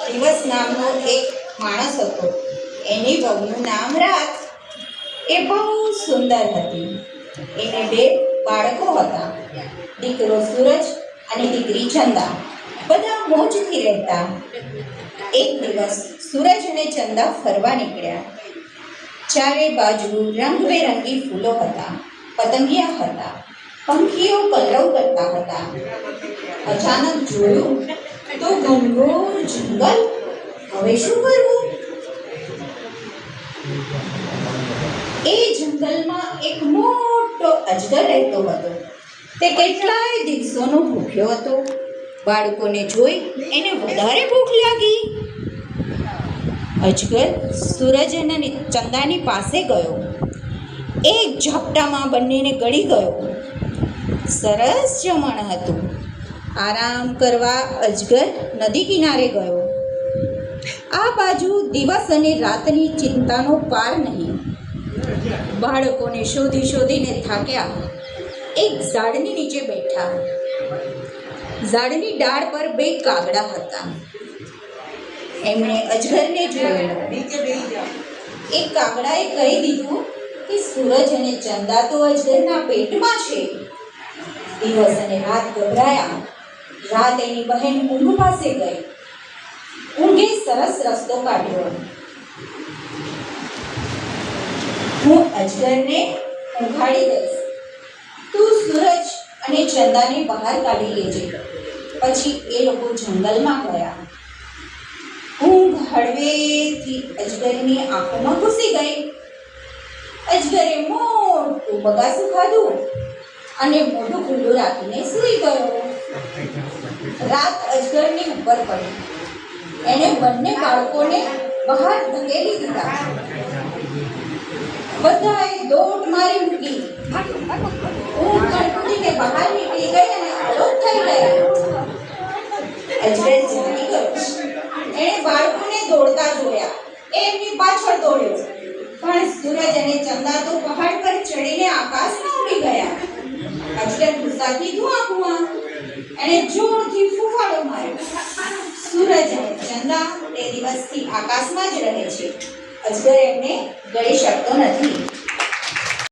દિવસ નામનો એક માણસ હતો. એની વહુનું નામ રાત. એ બહુ સુંદર હતી. એને 2 બાળકો હતા, દીકરો સૂરજ અને દીકરી ચંદા. બધા મોજથી રહેતા. એક દિવસ સૂરજ અને ચંદા ફરવા નીકળ્યા. ચારે બાજુ રંગબેરંગી ફૂલો હતા, પતંગિયા હતા, પંખીઓ કલરવ કરતા હતા. અચાનક જોયું તો ઘનઘોર જંગલ. હવે શું કરવું? એ જંગલમાં એક મોટો અજગર રહેતો હતો. તે કેટલાય દિવસોનો ભૂખ્યો હતો. બાળકોને જોઈ એને વધારે ભૂખ લાગી. અજગર સૂરજ અને ચંદાની પાસે ગયો. એક ઝાપટામાં બંનેને ગળી ગયો. સરસ જમણ હતું. આરામ કરવા અજગર નદી કિનારે ગયો. આ બાજુ દિવસ અને રાતની ચિંતાનો પાર નહીં. બાળકોને શોધી શોધીને થાક્યા. એક ઝાડની નીચે બેઠા. ઝાડની ડાળ પર 2 કાગડા હતા. એમણે અજગરને જોયેલો. એક કાગડાએ કહી દીધું કે સૂરજ અને ચંદા તો અજગરના પેટમાં છે. દિવસ અને રાત ગભરાયા. રાત એની બહેન ઊંઘ પાસે ગઈ. ઊંઘે સરસ રસ્તો કાઢ્યો. હું અજગરને ઊંઘાડી દઈશ. તું સૂરજ અને ચંદાને બહાર કાઢી લેજે. પછી એ લોકો જંગલમાં ગયા. ઊંઘ હળવેથી અજગરની આંખોમાં ઘૂસી ગઈ. અજગરે મોટું બગાસું ખાધું અને મોઢું ખુલ્લું રાખીને સૂઈ ગયો. રાત અજગરની ઉપર પડી. એણે બંને બાળકોને બહાર ધકેલી દીધા. બધાએ દોટ મારી મૂકી. ઊંઘ કડકડીને બહાર નીકળી ગઈ અને આલોપ થઈ ગયા. અજગર જાગી ગયો. એણે બાળકોને દોડતા જોયા. એમની પાછળ દોડ્યો. પણ સૂરજ અને ચંદા તો પહાડ પર ચડીને આકાશમાં ઉડી ગયા. અજગર ગુસ્સાથી ધુઆ. એણે જોરથી ફૂફાડો માર્યો. સૂરજ અને ચંદા તે દિવસથી આકાશમાં જ રહે છે. અજગર એમને ગળી શકતો નથી.